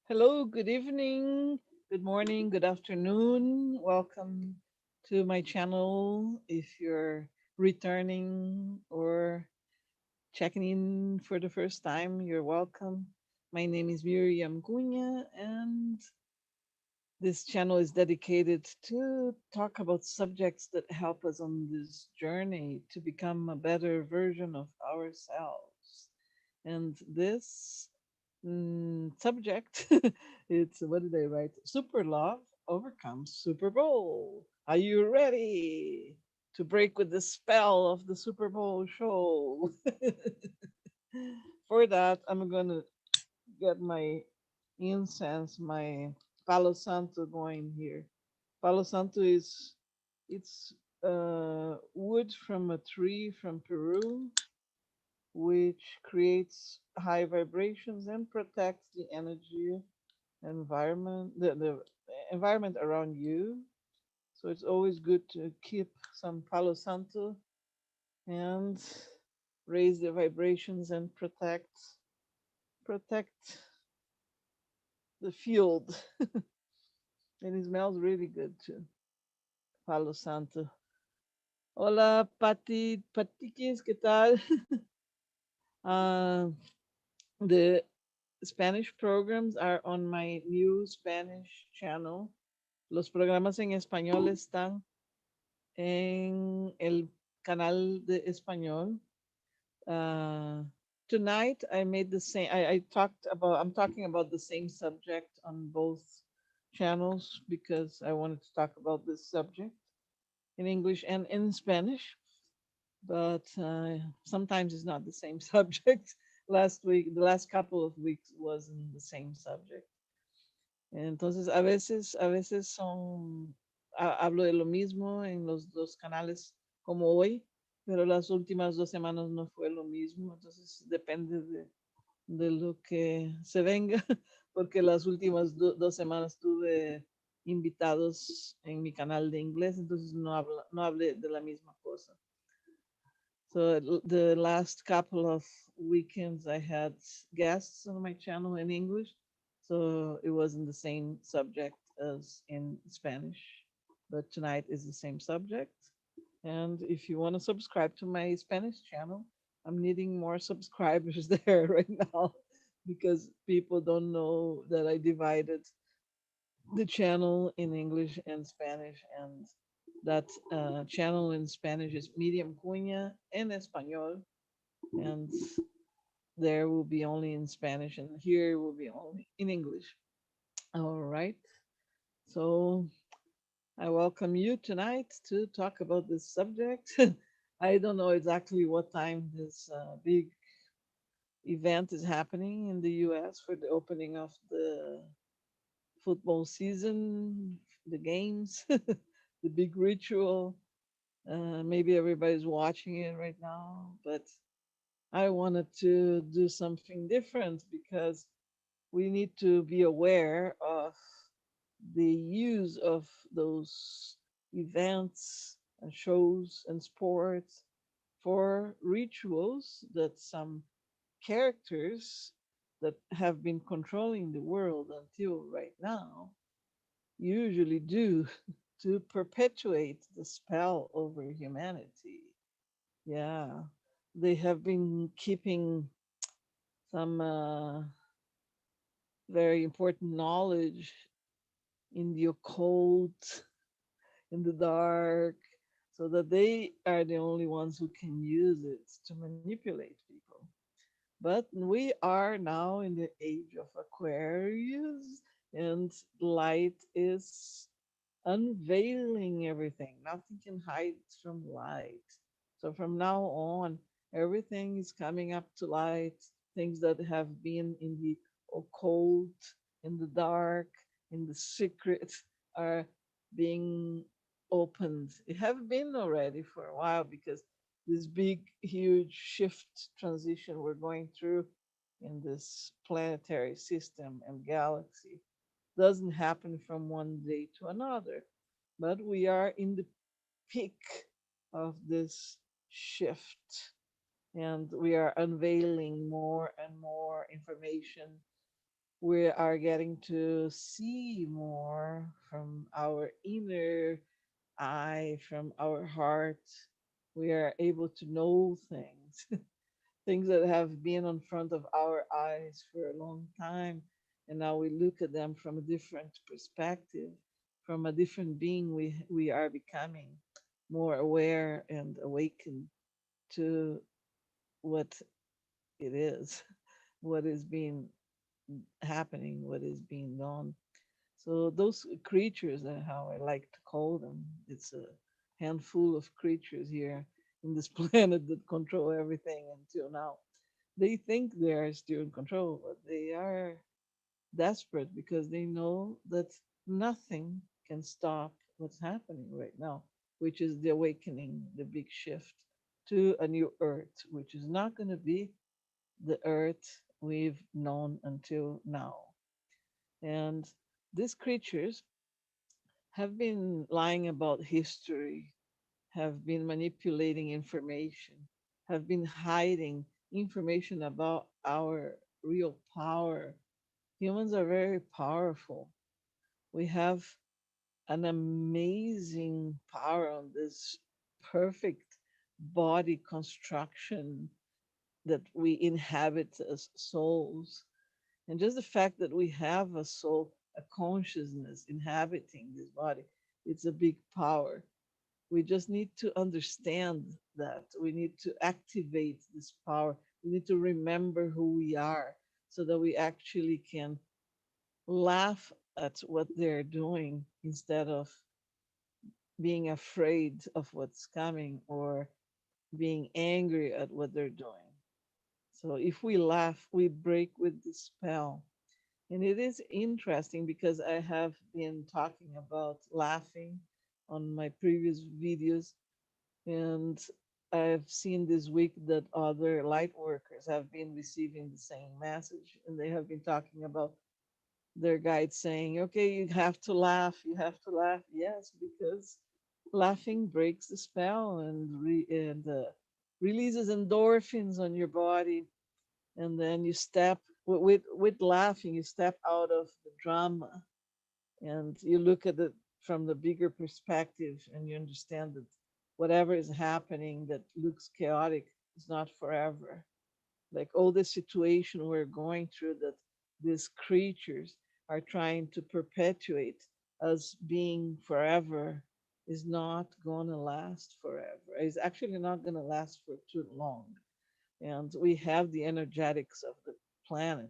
Hello, good evening, good morning, good afternoon. Welcome to my channel. If you're returning or checking in for the first time, you're welcome. My name is Miriam Cunha, and this channel is dedicated to talk about subjects that help us on this journey to become a better version of ourselves. And this subject, it's what did I write? Super love overcomes super bowl. Are you ready to break with the spell of the Super Bowl show? For that, I'm gonna get my incense, my Palo Santo going here. Palo Santo is it's wood from a tree from Peru, which creates high vibrations and protects the energy environment, the environment around you. So it's always good to keep some Palo Santo and raise the vibrations and protect the field. And it smells really good too. Palo Santo. Hola, Patiquis, ¿qué tal? Uh, the Spanish programs are on my new Spanish channel. Los programas en español están en el canal de español. Uh, Tonight I made the same. I talked about. I'm talking about the same subject on both channels because I wanted to talk about this subject in English and in Spanish. But sometimes it's not the same subject. Last week, the last couple of weeks wasn't the same subject. Entonces, a veces hablo de lo mismo en los dos canales como hoy, pero las últimas 2 semanas no fue lo mismo. Entonces, depende de lo que se venga, porque las últimas 2 semanas tuve invitados en mi canal de inglés, entonces no hablé de la misma cosa. So the last couple of weekends, I had guests on my channel in English, so it wasn't the same subject as in Spanish. But tonight is the same subject. And if you want to subscribe to my Spanish channel, I'm needing more subscribers there right now because people don't know that I divided the channel in English and Spanish, and that channel in Spanish is Miriam Cunha en Español, and there will be only in Spanish, and here will be only in English. All right. So I welcome you tonight to talk about this subject. I don't know exactly what time this big event is happening in the US for the opening of the football season, the games, the big ritual. Maybe everybody's watching it right now, but I wanted to do something different because we need to be aware of the use of those events and shows and sports for rituals that some characters that have been controlling the world until right now usually do to perpetuate the spell over humanity. Yeah, they have been keeping some very important knowledge in the occult, in the dark, so that they are the only ones who can use it to manipulate people. But we are now in the age of Aquarius, and light is unveiling everything. Nothing can hide from light. So from now on, everything is coming up to light. Things that have been in the occult, in the dark, in the secret are being opened. It have been already for a while because this big, huge shift transition we're going through in this planetary system and galaxy doesn't happen from one day to another, but we are in the peak of this shift, and we are unveiling more and more information we are getting to see more from our inner eye, from our heart. We are able to know things, things that have been in front of our eyes for a long time. And now we look at them from a different perspective, from a different being. We are becoming more aware and awakened to what it is, what is being happening, what is being done. So those creatures are how I like to call them. It's a handful of creatures here in this planet that control everything until now. They think they are still in control, but they are desperate because they know that nothing can stop what's happening right now, which is the awakening, the big shift to a new earth, which is not going to be the earth we've known until now. And these creatures have been lying about history, have been manipulating information, have been hiding information about our real power. Humans are very powerful. We have an amazing power on this perfect body construction that we inhabit as souls. And just the fact that we have a soul, a consciousness inhabiting this body, it's a big power. We just need to understand that. We need to activate this power. We need to remember who we are so that we actually can laugh at what they're doing instead of being afraid of what's coming or being angry at what they're doing. So if we laugh, we break with the spell. And it is interesting because I have been talking about laughing on my previous videos, and I've seen this week that other light workers have been receiving the same message, and they have been talking about their guides saying, okay, you have to laugh, you have to laugh. Yes, because laughing breaks the spell and, releases endorphins on your body. And then you step with laughing, you step out of the drama and you look at it from the bigger perspective and you understand that whatever is happening that looks chaotic is not forever. Like all the situation we're going through, that these creatures are trying to perpetuate as being forever, is not going to last forever. It's actually not going to last for too long. And we have the energetics of the planet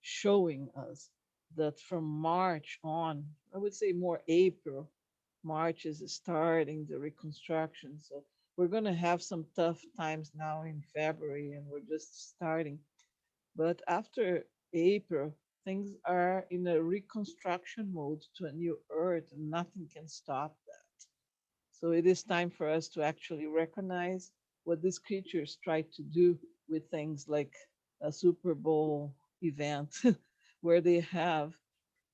showing us that from March on, I would say more April, March is starting the reconstruction. So we're going to have some tough times now in February, and we're just starting. But after April, things are in a reconstruction mode to a new earth, and nothing can stop that. So it is time for us to actually recognize what these creatures try to do with things like a Super Bowl event, where they have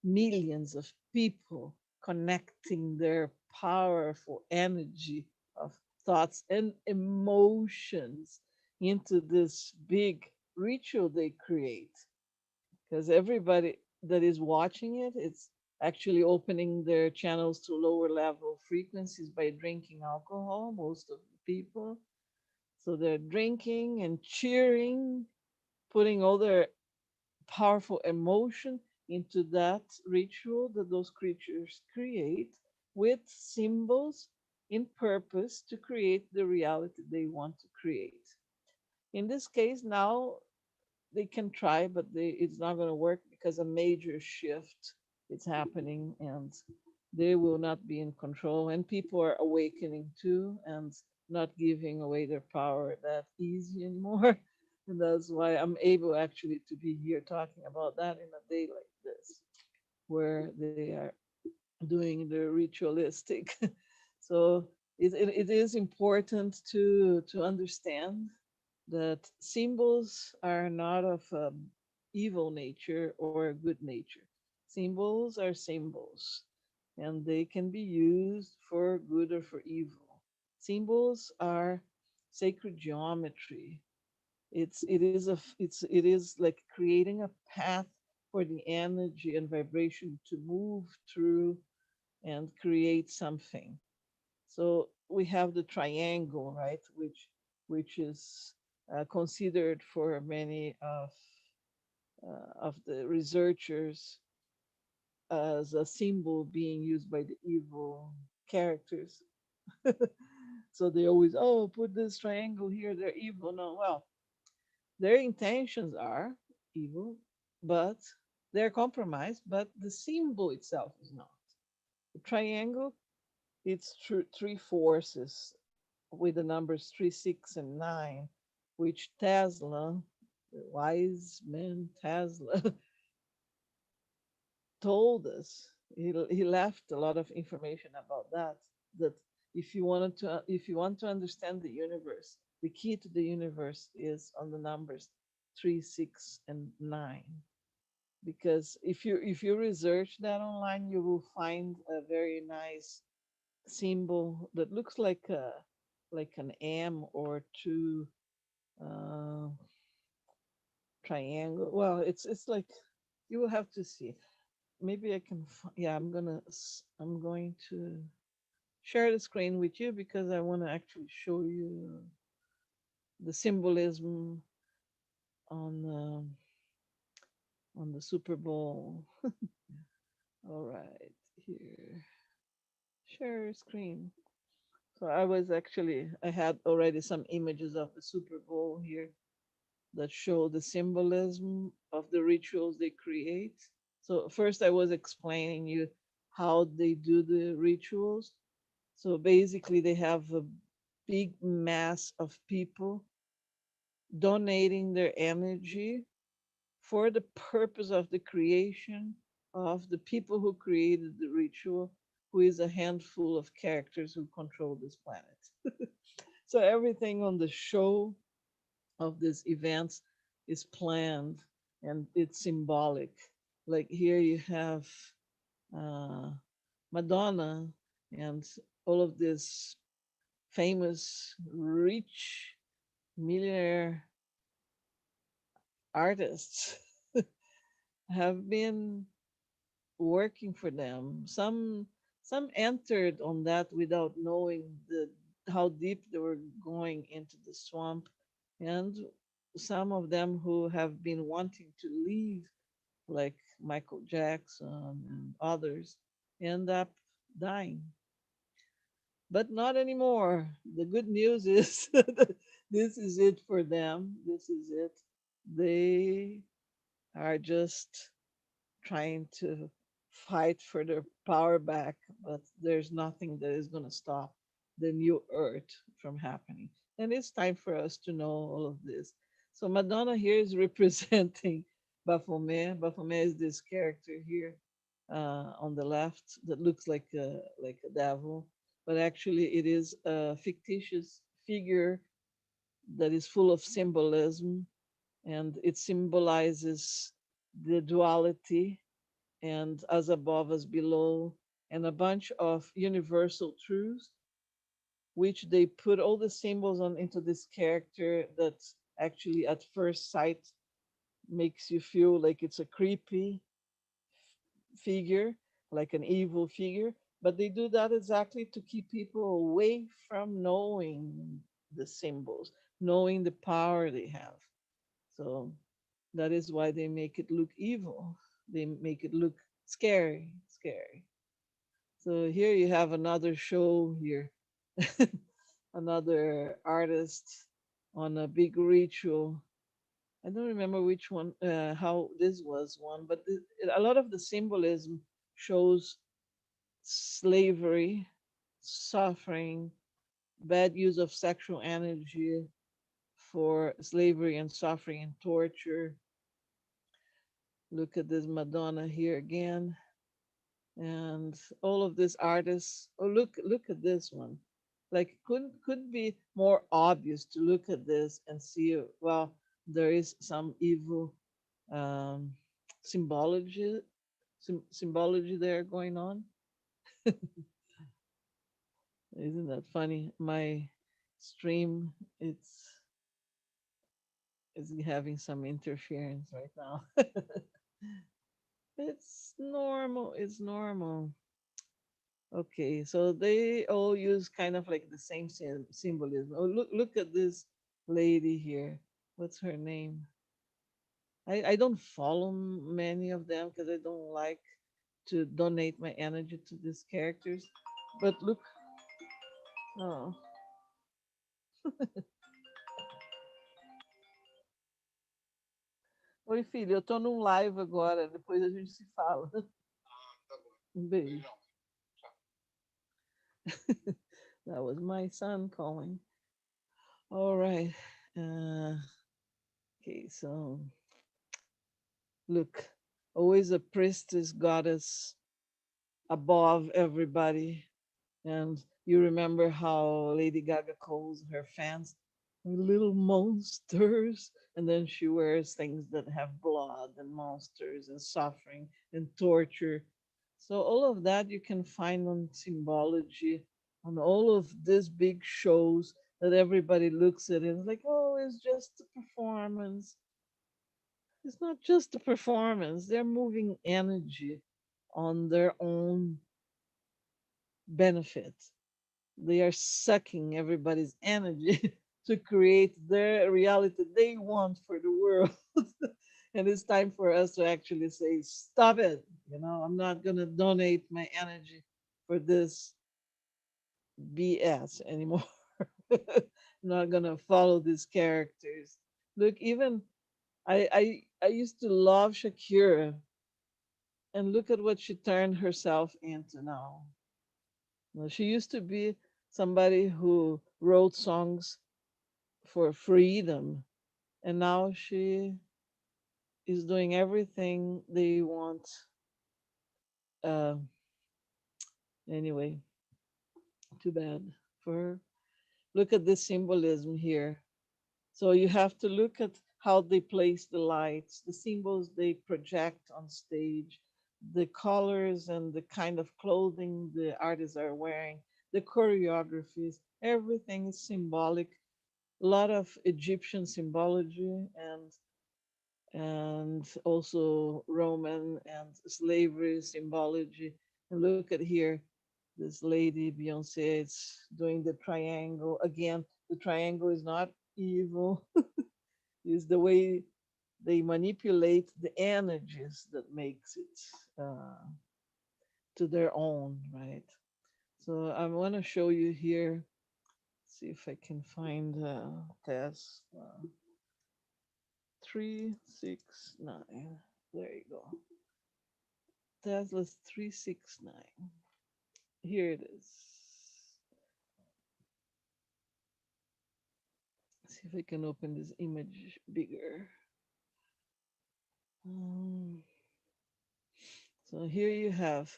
millions of people connecting their powerful energy of thoughts and emotions into this big ritual they create. Because everybody that is watching it, it's actually opening their channels to lower level frequencies by drinking alcohol, most of the people. So they're drinking and cheering, putting all their powerful emotion into that ritual that those creatures create with symbols in purpose to create the reality they want to create. In this case, now they can try, but it's not going to work because a major shift is happening and they will not be in control. And people are awakening too and not giving away their power that easy anymore. And that's why I'm able actually to be here talking about that in a day like this, where they are doing the ritualistic. So it is important to understand that symbols are not of evil nature or good nature. Symbols are symbols, and they can be used for good or for evil. Symbols are sacred geometry. It is like creating a path for the energy and vibration to move through and create something. So we have the triangle, right, which is considered for many of the researchers as a symbol being used by the evil characters. So they always, oh, put this triangle here, they're evil. No, well, their intentions are evil, but they're compromised, but the symbol itself is not. The triangle, it's three forces with the numbers 3, 6, and 9, which Tesla, the wise man Tesla, told us. He left a lot of information about that. That if you want to understand the universe, the key to the universe is on the numbers 3, 6, and 9. Because if you research that online, you will find a very nice symbol that looks like an M or two uh, triangle. Well, it's like you will have to see. Maybe I can. Yeah, I'm going to share the screen with you because I want to actually show you the symbolism on on the Super Bowl. All right, here, share screen. So I had already some images of the Super Bowl here that show the symbolism of the rituals they create. So first I was explaining you how they do the rituals. So basically they have a big mass of people donating their energy for the purpose of the creation of the people who created the ritual, who is a handful of characters who control this planet. So everything on the show of these events is planned and it's symbolic. Like here you have uh, Madonna and all of these famous, rich, millionaire artists have been working for them. Some entered on that without knowing how deep they were going into the swamp, and some of them who have been wanting to leave, like Michael Jackson and others, end up dying. But not anymore. The good news is this is it for them. This is it. They are just trying to fight for their power back, but there's nothing that is going to stop the new earth from happening. And it's time for us to know all of this. So Madonna here is representing Baphomet. Baphomet is this character here on the left that looks like a devil, but actually it is a fictitious figure that is full of symbolism, and it symbolizes the duality and as above as below, and a bunch of universal truths, which they put all the symbols on into this character that actually at first sight makes you feel like it's a creepy figure, like an evil figure. But they do that exactly to keep people away from knowing the symbols, knowing the power they have. So that is why they make it look evil. They make it look scary, scary. So here you have another show here, another artist on a big ritual. I don't remember which one, how this was one, but a lot of the symbolism shows slavery, suffering, bad use of sexual energy for slavery and suffering and torture. Look at this Madonna here again. And all of these artists, oh look at this one. Like couldn't be more obvious to look at this and see, well, there is some evil um symbology symbology there going on. Isn't that funny? My stream, it's having some interference right now. It's normal. It's normal. Okay, so they all use kind of like the same symbolism. Oh, look at this lady here. What's her name? I don't follow many of them because I don't like to donate my energy to these characters. But look, oh, oi filho, eu tô num live agora, depois a gente se fala. Um beijo. That was my son calling. All right. Uh, okay, so look, always a priestess goddess above everybody. And you remember how Lady Gaga calls her fans little monsters. And then she wears things that have blood and monsters and suffering and torture. So all of that you can find on symbology, on all of these big shows that everybody looks at and is like, oh, it's just a performance. It's not just a performance. They're moving energy on their own benefit. They are sucking everybody's energy to create their reality they want for the world. And it's time for us to actually say, stop it. I'm not going to donate my energy for this BS anymore. I'm not going to follow these characters. Look, even I used to love Shakira, and look at what she turned herself into now. She used to be somebody who wrote songs for freedom, and now she is doing everything they want. Uh, anyway, too bad for her. Look at this symbolism here. So you have to look at how they place the lights, the symbols they project on stage, the colors and the kind of clothing the artists are wearing, the choreographies. Everything is symbolic. A lot of Egyptian symbology and also Roman and slavery symbology. And look at here, this lady Beyonce is doing the triangle again. The triangle is not evil; it's the way they manipulate the energies that makes it uh, to their own, right? So I want to show you here. See if I can find test 369. There you go. Tesla's 369. Here it is. See if I can open this image bigger. Um, so here you have,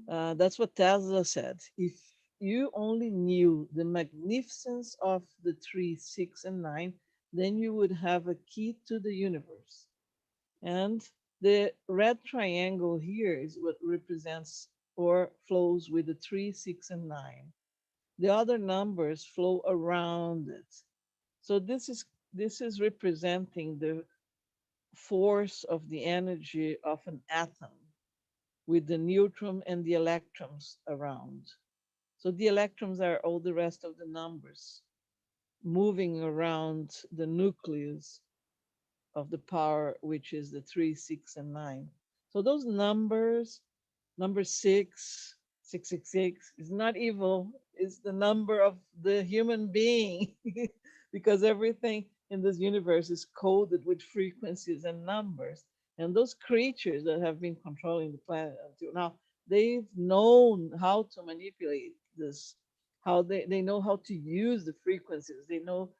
that's what Tesla said. If you only knew the magnificence of the 3, 6, and 9, then you would have a key to the universe. And the red triangle here is what represents or flows with the 3, 6, and 9. The other numbers flow around it. So this is representing the force of the energy of an atom with the neutron and the electrons around. So the electrons are all the rest of the numbers moving around the nucleus of the power, which is the 3, 6, and 9. So those numbers, number 6, 666, is not evil. It's the number of the human being because everything in this universe is coded with frequencies and numbers. And those creatures that have been controlling the planet until now, they've known how to manipulate this, how they know how to use the frequencies. They know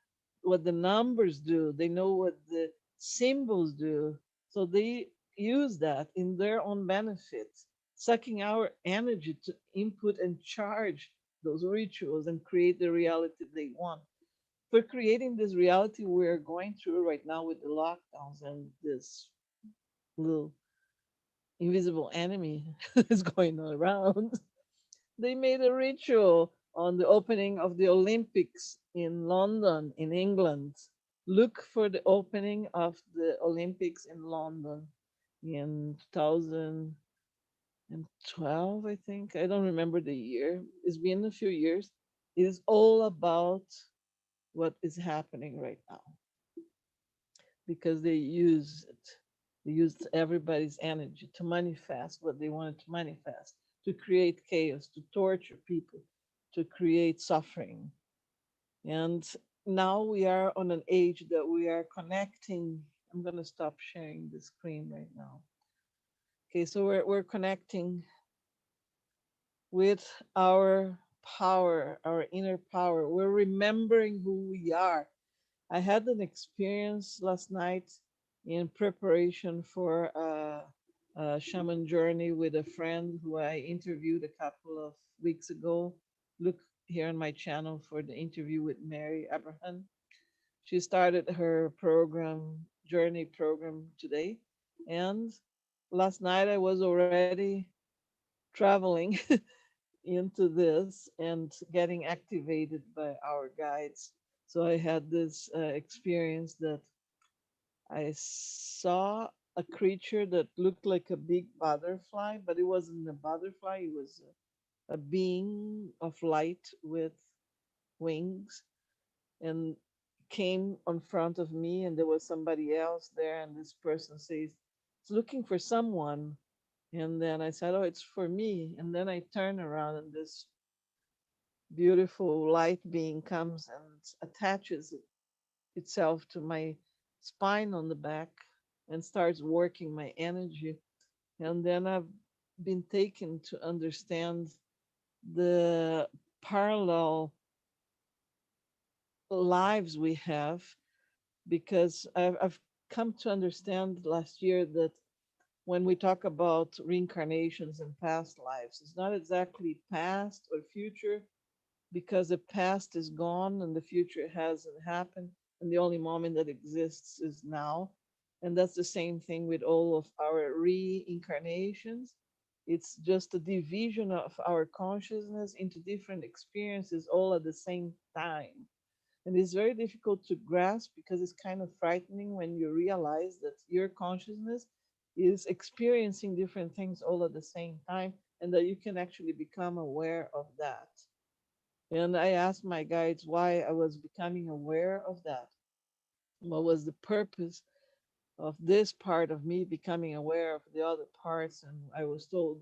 what the numbers do. They know what the symbols do. So they use that in their own benefit, sucking our energy to input and charge those rituals and create the reality they want. For creating this reality we're going through right now with the lockdowns and this little invisible enemy is going around, they made a ritual on the opening of the Olympics in London, in England. Look for the opening of the Olympics in London. in 2012, I think. I don't remember the year. It's been a few years. It is all about what is happening right now because they use it. They used everybody's energy to manifest what they wanted to manifest, to create chaos, to torture people, to create suffering. And now we are on an age that we are connecting. I'm going to stop sharing the screen right now. Okay, so we're connecting with our power, our inner power. We're remembering who we are. I had an experience last night in preparation for a shaman journey with a friend who I interviewed a couple of weeks ago. Look here on my channel for the interview with Mary Abraham. She started her program, journey program today. And last night I was already traveling into this and getting activated by our guides. So I had this experience that I saw a creature that looked like a big butterfly, but it wasn't a butterfly, it was a being of light with wings and came in front of me, and there was somebody else there, and this person says, "It's looking for someone." And then I said, "Oh, it's for me." And then I turn around, and this beautiful light being comes and attaches itself to my spine on the back and starts working my energy. And then I've been taken to understand the parallel lives we have because I've come to understand last year that when we talk about reincarnations and past lives, it's not exactly past or future because the past is gone and the future hasn't happened, and the only moment that exists is now. And that's the same thing with all of our reincarnations. It's just a division of our consciousness into different experiences all at the same time. And it's very difficult to grasp because it's kind of frightening when you realize that your consciousness is experiencing different things all at the same time and that you can actually become aware of that. And I asked my guides why I was becoming aware of that. What was the purpose of this part of me becoming aware of the other parts? And I was told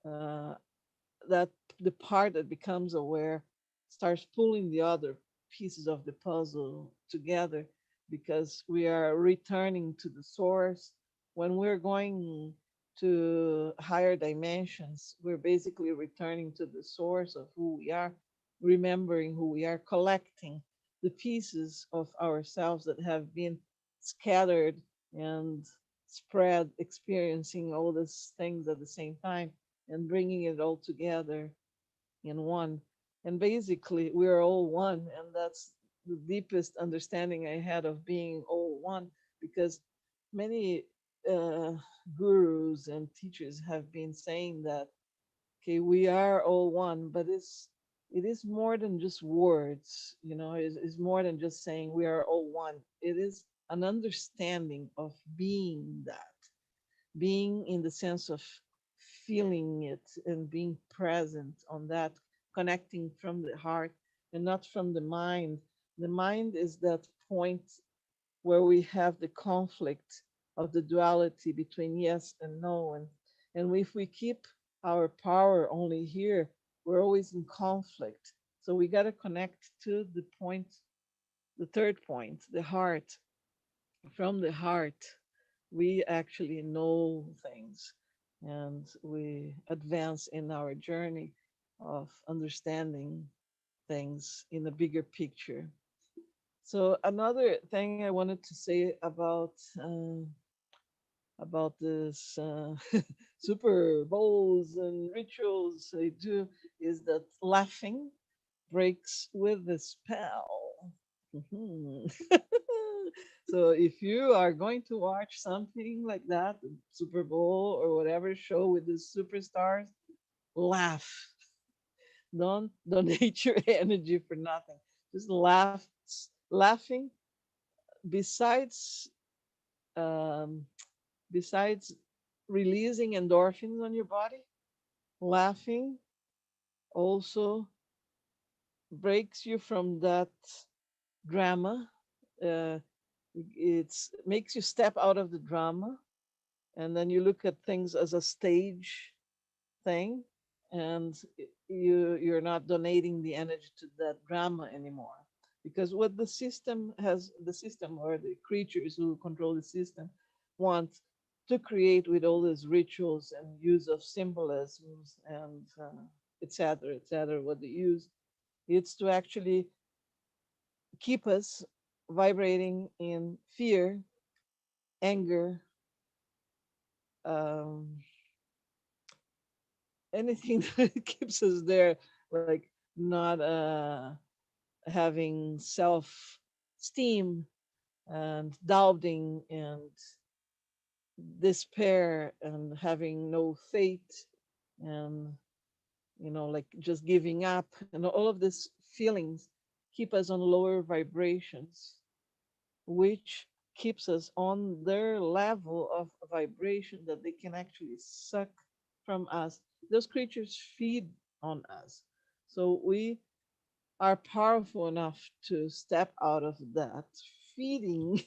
uh, that the part that becomes aware starts pulling the other pieces of the puzzle together because we are returning to the source. When we're going to higher dimensions, we're basically returning to the source of who we are, remembering who we are, collecting the pieces of ourselves that have been scattered and spread, experiencing all these things at the same time and bringing it all together in one. And basically, we're all one. And that's the deepest understanding I had of being all one because many uh, gurus and teachers have been saying that, okay, we are all one, but it is more than just words, you know, it's more than just saying we are all one. It is an understanding of being that being in the sense of feeling it and being present on that, connecting from the heart and not from the mind. The mind is that point where we have the conflict of the duality between yes and no. And if we keep our power only here, we're always in conflict. So we got to connect to the point, the third point, the heart. From the heart, we actually know things and we advance in our journey of understanding things in a bigger picture. So another thing I wanted to say about this super bowls and rituals I do is that laughing breaks with the spell. Mhm. So if you are going to watch something like that, the Super Bowl or whatever show with the superstars, laugh. Don't donate your energy for nothing. Just laugh. Laughing. Besides um, besides releasing endorphins on your body, laughing also breaks you from that drama. Uh, it's makes you step out of the drama, and then you look at things as a stage thing, and you're not donating the energy to that drama anymore. Because what the system or the creatures who control the system want to create with all these rituals and use of symbolisms and etc etc, what they use, it's to actually keep us vibrating in fear, anger, um, anything that keeps us there, like not having self esteem and doubting and despair and having no faith and like just giving up, and all of these feelings keep us on lower vibrations, which keeps us on their level of vibration that they can actually suck from us. Those creatures feed on us. So we are powerful enough to step out of that feeding.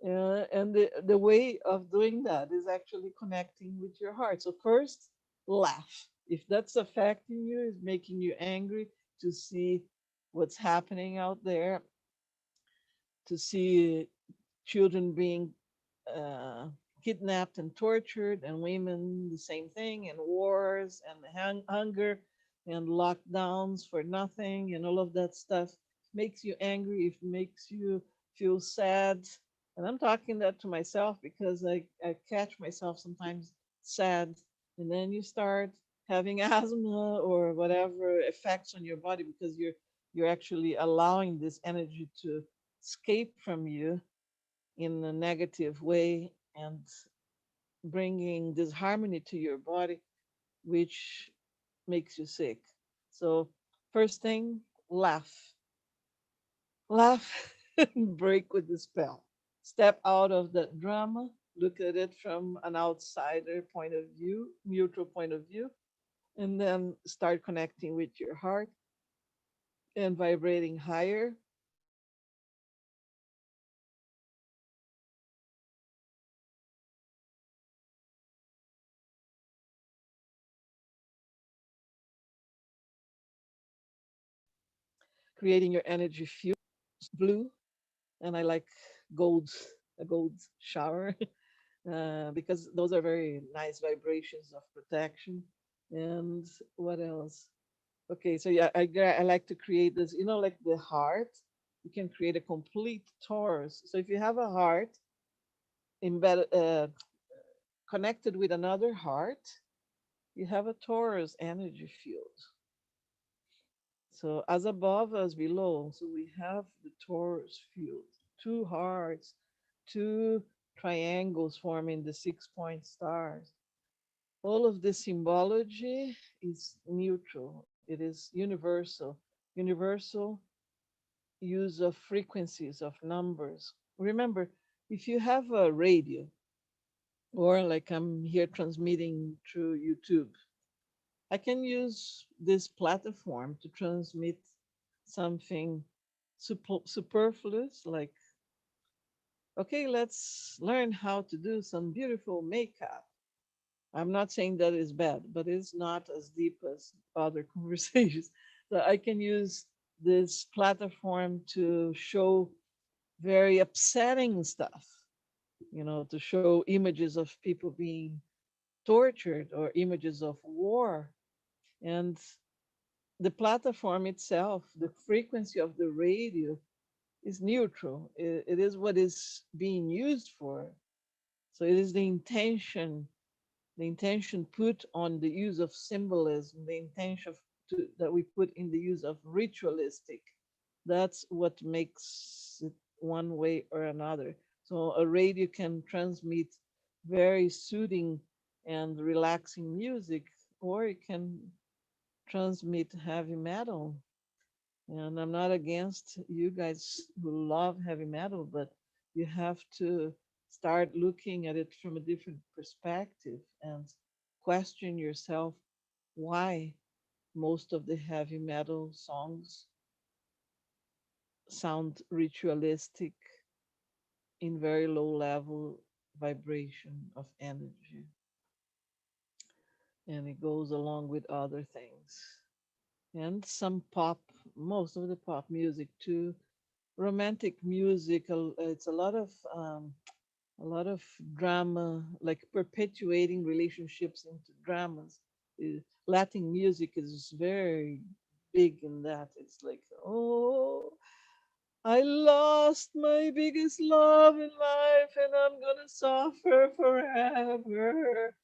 And the way of doing that is actually connecting with your heart. So, first, laugh. If that's affecting you, is making you angry to see what's happening out there, to see children being uh, kidnapped and tortured, and women the same thing, and wars and hunger and lockdowns for nothing, and all of that stuff makes you angry, it makes you feel sad. And I'm talking that to myself because I catch myself sometimes sad, and then you start having asthma or whatever effects on your body because you're actually allowing this energy to escape from you in a negative way and bringing disharmony to your body, which makes you sick. So, first thing, laugh. Laugh and break with the spell. Step out of that drama, look at it from an outsider point of view, neutral point of view, and then start connecting with your heart and vibrating higher. Creating your energy field, blue, and I like gold, a gold shower, because those are very nice vibrations of protection. And what else? Okay, so yeah, I like to create this, like the heart. You can create a complete torus. So if you have a heart embedded, connected with another heart, you have a torus energy field. So as above, as below. So we have the torus field, two hearts, two triangles forming the 6 point stars. All of this symbology is neutral. It is universal. Universal use of frequencies, of numbers. Remember, if you have a radio, or like I'm here transmitting through YouTube, I can use this platform to transmit something superfluous, like, okay, let's learn how to do some beautiful makeup. I'm not saying that is bad, but it's not as deep as other conversations. So I can use this platform to show very upsetting stuff, to show images of people being tortured or images of war. And the platform itself, the frequency of the radio is neutral. It is what is being used for. So it is the intention put on the use of symbolism, the intention that we put in the use of ritualistic. That's what makes it one way or another. So a radio can transmit very soothing and relaxing music, or it can transmit heavy metal. And I'm not against you guys who love heavy metal, but you have to start looking at it from a different perspective and question yourself why most of the heavy metal songs sound ritualistic in very low level vibration of energy. And it goes along with other things. And some pop, most of the pop music too, romantic music. It's a lot of drama, like perpetuating relationships into dramas. Latin music is very big in that. It's like, oh, I lost my biggest love in life and I'm gonna suffer forever.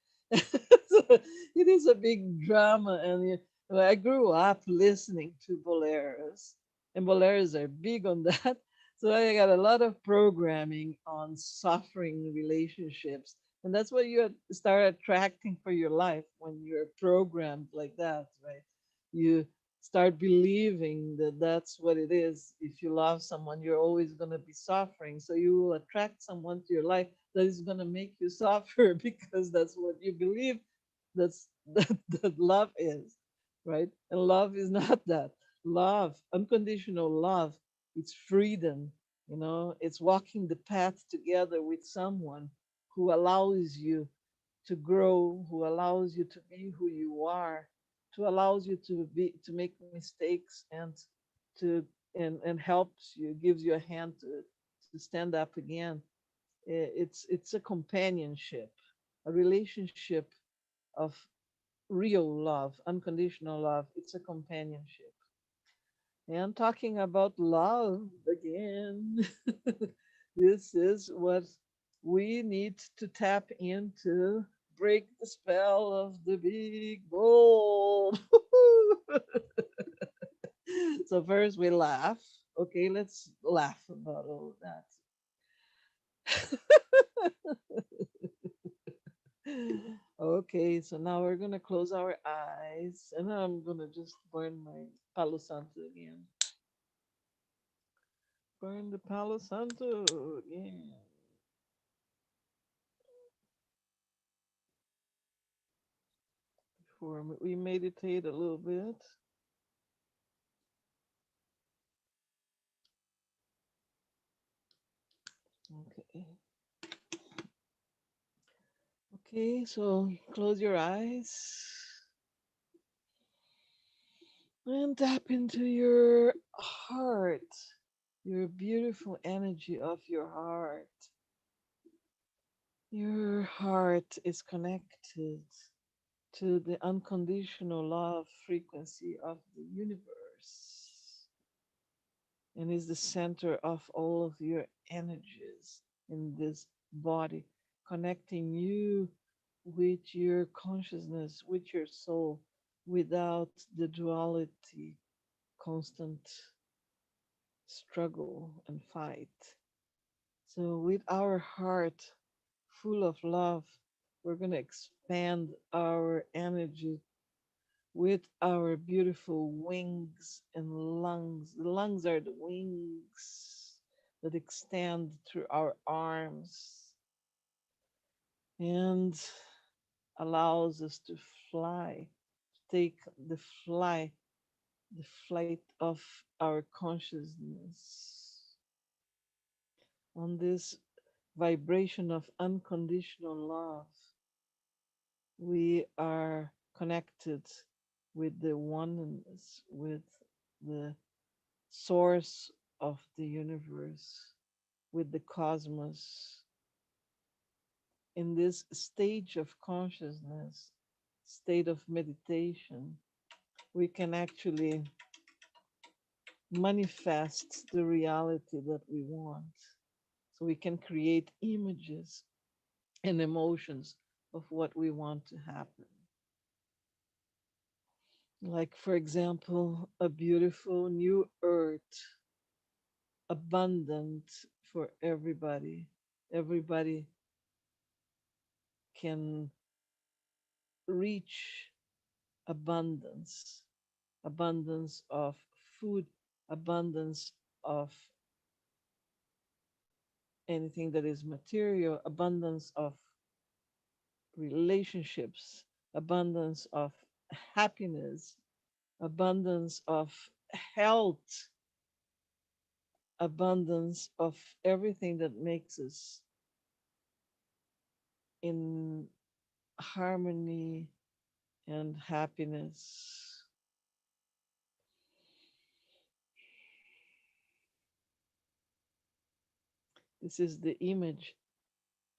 So it is a big drama, and I grew up listening to boleros, and boleros are big on that. So I got a lot of programming on suffering relationships, and that's what you start attracting for your life when you're programmed like that, right? You start believing that that's what it is. If you love someone, you're always going to be suffering. So you will attract someone to your life that is going to make you suffer because that's what you believe that's that love is, right? And love is not that. Love, unconditional love, it's freedom, it's walking the path together with someone who allows you to grow, who allows you to be who you are, to allows you to make mistakes and to and helps you, gives you a hand to stand up again. It's a companionship, a relationship of real love, unconditional love. It's a companionship. And talking about love again, this is what we need to tap into. Break the spell of the big bowl. So first we laugh. Okay, let's laugh about all of that. Okay, so now we're gonna close our eyes, and I'm gonna just burn my Palo Santo again. Burn the Palo Santo again. Before we meditate a little bit. Okay. Okay, so close your eyes and tap into your heart, your beautiful energy of your heart. Your heart is connected to the unconditional love frequency of the universe and is the center of all of your energies in this body, connecting you with your consciousness, with your soul, without the duality, constant struggle and fight. So, with our heart full of love, we're going to expand our energy with our beautiful wings and lungs. The lungs are the wings that extend through our arms and allows us to fly, to take the fly, the flight of our consciousness on this vibration of unconditional love. We are connected with the oneness, with the source of the universe, with the cosmos. In this stage of consciousness, state of meditation, we can actually manifest the reality that we want. So we can create images and emotions of what we want to happen. Like, for example, a beautiful new earth, abundant for everybody. Everybody can reach abundance, abundance of food, abundance of anything that is material, abundance of relationships, abundance of happiness, abundance of health, abundance of everything that makes us in harmony and happiness. This is the image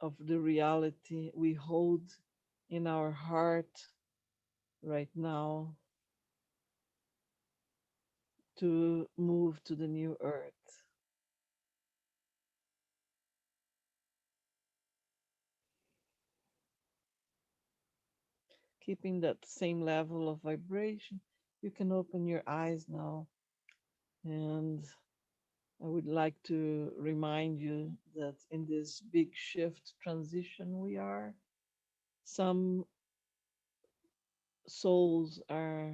of the reality we hold in our heart right now to move to the new earth. Keeping that same level of vibration, you can open your eyes now. And I would like to remind you that in this big shift transition we are, some souls are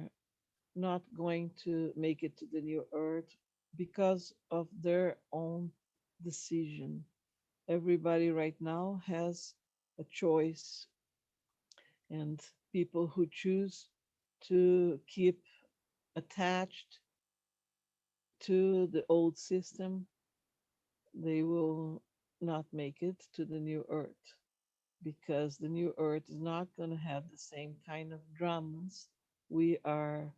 not going to make it to the new earth because of their own decision. Everybody right now has a choice, and people who choose to keep attached to the old system, they will not make it to the new earth because the new earth is not going to have the same kind of dramas we are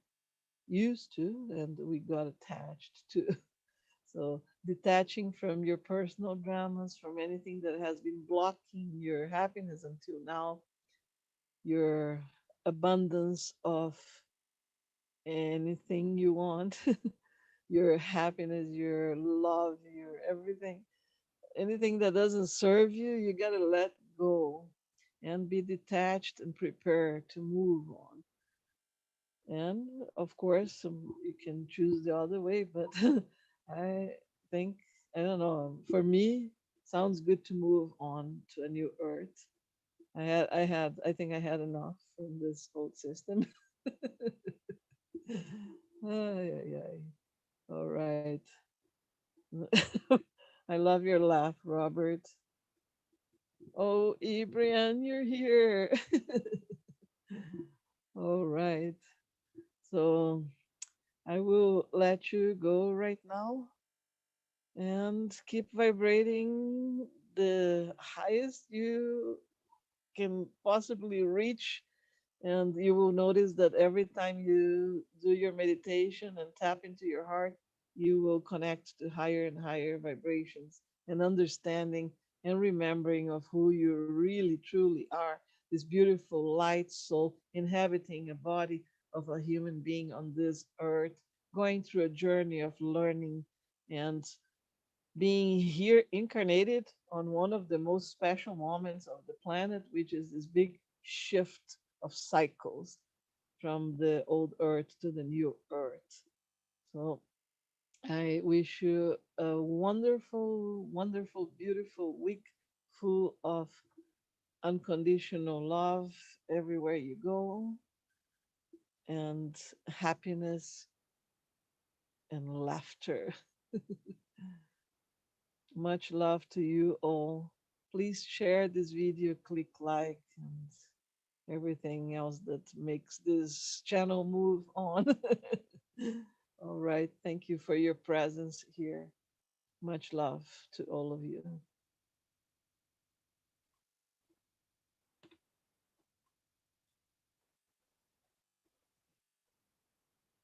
used to and we got attached to. So, detaching from your personal dramas, from anything that has been blocking your happiness until now, your abundance of anything you want, your happiness, your love, your everything, anything that doesn't serve you, you got to let go and be detached and prepare to move on. And of course, you can choose the other way, but I think, I don't know, for me, sounds good to move on to a new earth. I think I had enough from this old system. Ay, ay, ay. All right. I love your laugh, Robert. Oh, Ibrian, you're here. All right. So I will let you go right now and keep vibrating the highest you can possibly reach. And you will notice that every time you do your meditation and tap into your heart, you will connect to higher and higher vibrations and understanding and remembering of who you really truly are, this beautiful light soul inhabiting a body of a human being on this earth, going through a journey of learning and being here incarnated on one of the most special moments of the planet, which is this big shift of cycles from the old earth to the new earth. So I wish you a wonderful, wonderful, beautiful week full of unconditional love everywhere you go and happiness and laughter. Much love to you all. Please share this video, click like, and everything else that makes this channel move on. All right. Thank you for your presence here. Much love to all of you.